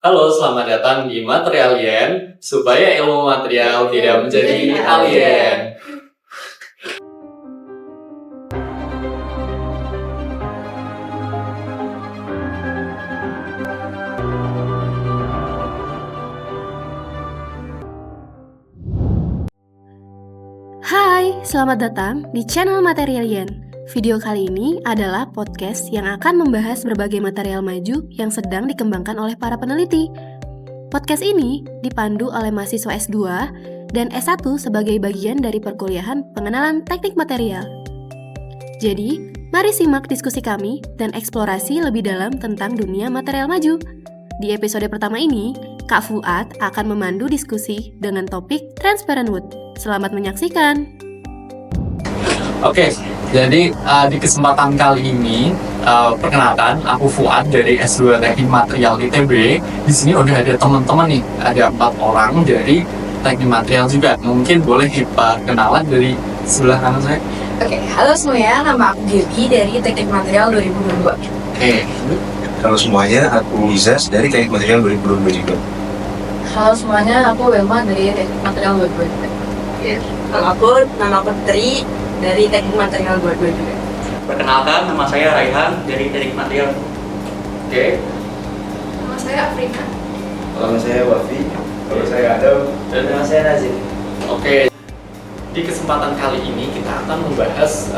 Halo, selamat datang di Materialien, supaya ilmu material tidak menjadi alien. Hai, selamat datang di channel Materialien. Video kali ini adalah podcast yang akan membahas berbagai material maju yang sedang dikembangkan oleh para peneliti. Podcast ini dipandu oleh mahasiswa S2 dan S1 sebagai bagian dari perkuliahan pengenalan teknik material. Jadi, mari simak diskusi kami dan eksplorasi lebih dalam tentang dunia material maju. Di episode pertama ini, Kak Fuad akan memandu diskusi dengan topik Transparent Wood. Selamat menyaksikan. Oke, jadi di kesempatan kali ini, perkenalkan, aku Fuad dari S2 Teknik Material ITB. Di sini udah ada teman-teman nih, ada 4 orang dari Teknik Material juga. Mungkin boleh perkenalan dari sebelah kanan saya. Oke, halo semuanya, nama aku Gaby dari Teknik Material 2022. Oke. Halo semuanya, aku Izas dari Teknik Material 2022 juga. Halo semuanya, aku Wilma dari Teknik Material 2022. Kalau aku, nama aku Tri dari Teknik Material 22 juga. Perkenalkan, nama saya Raihan dari Teknik Material. Oke. Nama saya Afrika. Nama saya Wafi, kalau saya Adam, Dan nama saya Nazim. Oke. Di kesempatan kali ini kita akan membahas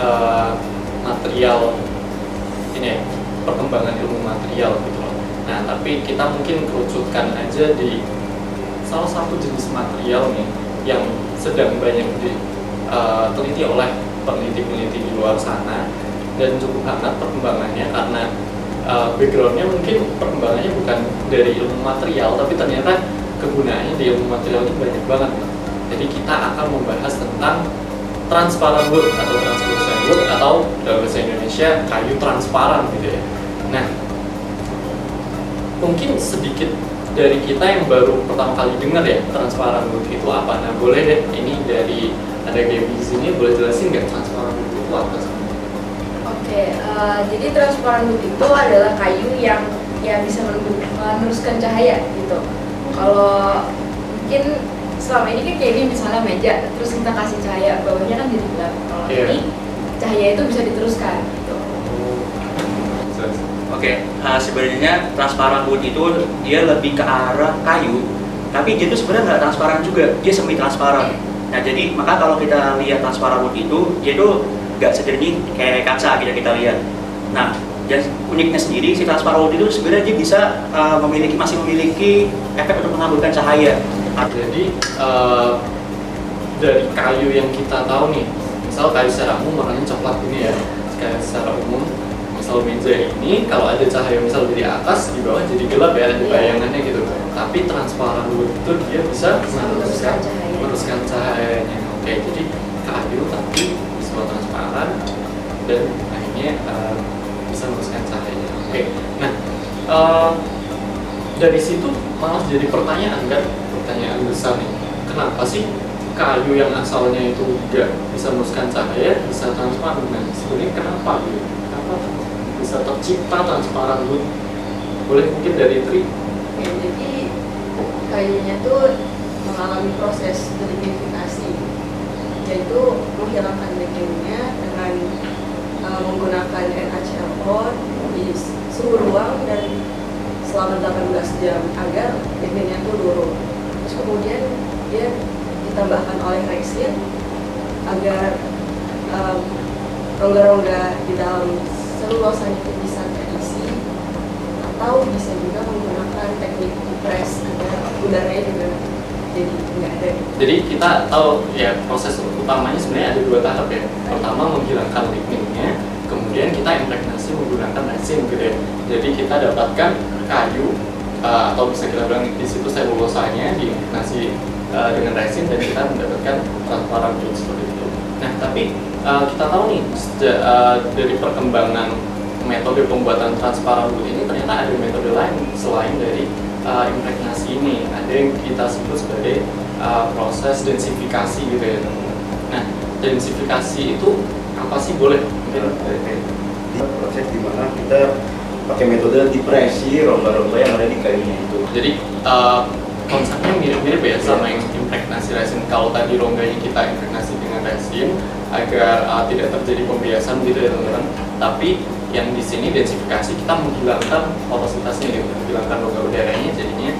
material ini ya, perkembangan ilmu material gitu loh. Nah, tapi kita mungkin kerucutkan aja di salah satu jenis material nih yang sedang banyak diteliti oleh peneliti-peneliti di luar sana dan cukup hangat perkembangannya karena backgroundnya mungkin perkembangannya bukan dari ilmu material tapi ternyata kegunaannya di ilmu material ini banyak banget. Jadi kita akan membahas tentang transparent wood atau translucent wood atau dalam bahasa Indonesia kayu transparan gitu ya. Nah, mungkin sedikit dari kita yang baru pertama kali dengar ya transparent wood itu apa. Nah, boleh deh ini dari ada Gaby di sini boleh jelasin nggak transparent wood itu apa sih? Oke, jadi transparent wood itu adalah kayu yang bisa meneruskan cahaya gitu. Kalau mungkin selama ini kan kayak ini misalnya meja, terus kita kasih cahaya bawahnya kan jadi gelap. Kalau ini cahaya itu bisa diteruskan gitu. Oke, sebenarnya transparan wood itu dia lebih ke arah kayu, tapi dia itu sebenarnya nggak transparan juga, dia semi transparan. Nah, jadi maka kalau kita lihat transparan wood itu, dia itu nggak sejernih kayak kaca kita lihat. Nah, dan uniknya sendiri si transparan wood itu sebenarnya dia bisa masih memiliki efek untuk mengambilkan cahaya. Jadi dari kayu yang kita tahu nih, misal kayu secara umum warnanya coklat ini ya, kayak secara umum. Misal meja ini kalau ada cahaya misal dari atas di bawah jadi gelap ya ada bayangannya gitu. Tapi transparan wood itu dia bisa meneruskan cahayanya. Oke, jadi kayu tapi bisa transparan dan akhirnya bisa meneruskan cahayanya. Oke, nah dari situ malah jadi pertanyaan besar nih. Kenapa sih kayu yang asalnya itu tidak bisa meneruskan cahaya bisa transparan? Nah, sebenarnya kenapa gitu? Kenapa bisa tercipta transparan wood? Boleh mungkin dari Tri? Oke, jadi kayunya tuh mengalami proses lignifikasi, yaitu menghilangkan lignitnya dengan menggunakan NaClO di suhu ruang dan selama 18 jam agar lignitnya tuh luruh. Terus kemudian dia ditambahkan oleh resin agar rongga-rongga di dalam selulosanya itu bisa terisi, atau bisa juga menggunakan teknik press agar udaranya juga jadi nggak ada. Jadi kita tahu ya proses utamanya sebenarnya ada 2 tahap ya. Pertama menghilangkan lignitnya, kemudian kita impregnasi menggunakan resin gitu ya. Jadi kita dapatkan kayu atau bisa kita bilang di situ selulosanya diimpregnasi dengan resin dan kita mendapatkan transparan wood seperti itu. Nah, tapi kita tahu nih dari perkembangan metode pembuatan transparan wood ini ternyata ada metode lain selain dari impregnasi ini. Ada yang kita sebut sebagai proses densifikasi gitu ya. Nah, densifikasi itu apa sih, boleh mungkin? Di proses di mana kita pakai metode depresi rongga-rongga yang ada di kayunya itu. Jadi konsepnya mirip-mirip ya sama yang impregnasi resin. Kalau tadi rongganya kita impregnasi dengan resin agar tidak terjadi pembiasan gitu ya teman-teman. Tapi yang di sini densifikasi kita menghilangkan porositasnya gitu, menghilangkan rongga udaranya, jadinya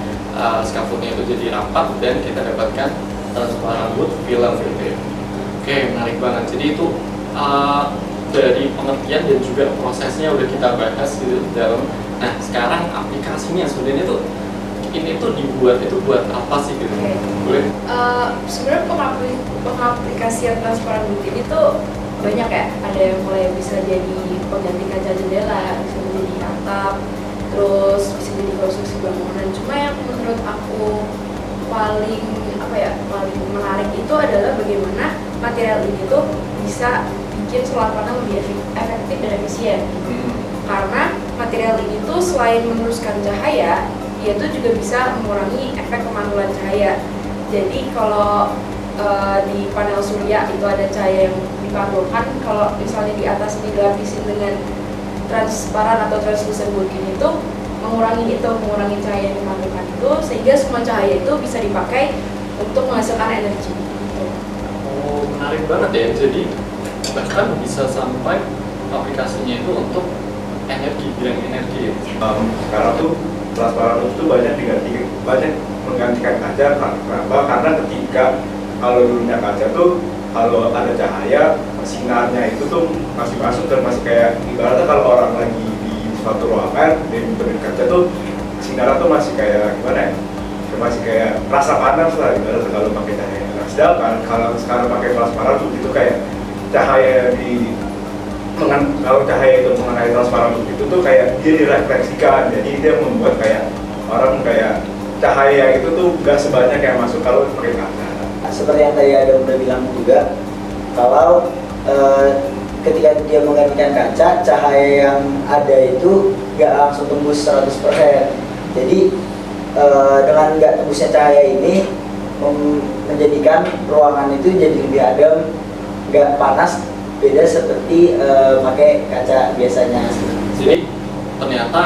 scaffoldnya itu jadi rapat dan kita dapatkan transparan wood film gitu ya. Oke, menarik banget. Jadi itu dari pengertian dan juga prosesnya udah kita bahas gitu dalam. Nah sekarang aplikasinya sebenarnya tuh ini tuh dibuat itu buat apa sih gitu? Boleh? Sebenarnya pengaplikasian transparan wood ini tuh banyak ya. Ada yang mulai bisa jadi pengganti kaca jendela, bisa menjadi atap, terus bisa jadi konstruksi bangunan. Cuma yang menurut aku paling menarik itu adalah bagaimana material ini tuh bisa bikin solar panel lebih efektif dan efisien. Karena material ini tuh selain meneruskan cahaya, dia tuh juga bisa mengurangi efek pemantulan cahaya. Jadi kalau di panel surya itu ada cahaya yang dipantulkan, kalau misalnya di atas ini dilapisin dengan transparan atau translucent wood ini tuh mengurangi cahaya yang dipantulkan itu, sehingga semua cahaya itu bisa dipakai untuk menghasilkan energi. Oh, menarik banget ya. Jadi bahkan bisa sampai aplikasinya itu untuk energi, bidang energi ya. Sekarang tuh transparan wood itu banyak menggantikan kaca. Kenapa? Karena ketika kalau dulunya kaca tuh kalau ada cahaya sinarnya itu tuh masih masuk dan masih kayak ibaratnya kalau orang lagi di suatu ruangan dan di kaca tuh sinar tuh masih kayak gimana ya? Masih kayak rasa panas lah ibaratnya kalau pakai cahaya. Nah, sedangkan kalau sekarang pakai transparan wood itu kayak cahaya kalau cahaya itu mengenai transparan wood itu tuh kayak dia direfleksikan, jadi dia membuat kayak orang kayak cahaya itu tuh gak sebanyak yang masuk kalau pakai kaca. Seperti yang tadi ada udah bilang juga, kalau ketika dia menggantikan kaca, cahaya yang ada itu gak langsung tembus 100%. Jadi dengan gak tembusnya cahaya ini menjadikan ruangan itu jadi lebih adem, gak panas, beda seperti pakai kaca biasanya. Jadi ternyata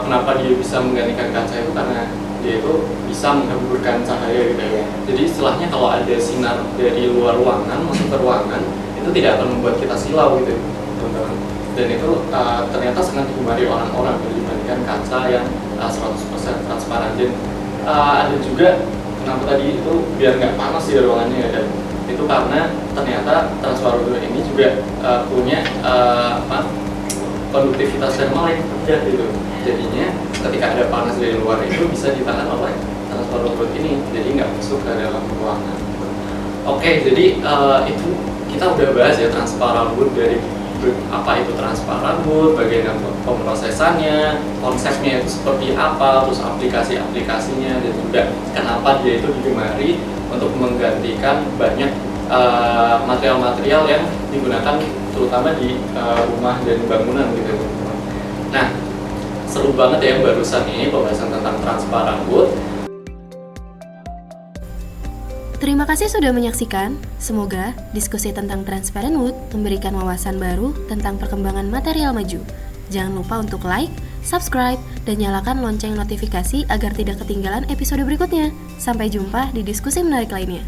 kenapa dia bisa menggantikan kaca itu karena dia itu bisa menghamburkan cahaya gitu ya. Jadi istilahnya kalau ada sinar dari luar ruangan masuk ke ruangan itu tidak akan membuat kita silau gitu teman-teman. Dan itu ternyata sangat digemari orang-orang dibandingkan kaca yang 100% transparan. Dan ada juga kenapa tadi itu biar nggak panas di ruangannya, dan itu karena ternyata transparan wood ini juga punya konduktivitas thermal yang rendah gitu. Jadinya ketika ada panas dari luar itu bisa ditahan oleh transparan wood ini, jadi nggak masuk ke dalam ruangan. Oke, jadi itu kita udah bahas ya transparan wood, dari apa itu transparan wood, bagaimana pemrosesannya, konsepnya itu seperti apa, terus aplikasi-aplikasinya, dan juga kenapa dia itu digemari untuk menggantikan banyak material-material yang digunakan terutama di rumah dan bangunan gitu. Nah, seru banget ya barusan ini pembahasan tentang transparan wood. Terima kasih sudah menyaksikan. Semoga diskusi tentang transparent wood memberikan wawasan baru tentang perkembangan material maju. Jangan lupa untuk like, subscribe, dan nyalakan lonceng notifikasi agar tidak ketinggalan episode berikutnya. Sampai jumpa di diskusi menarik lainnya.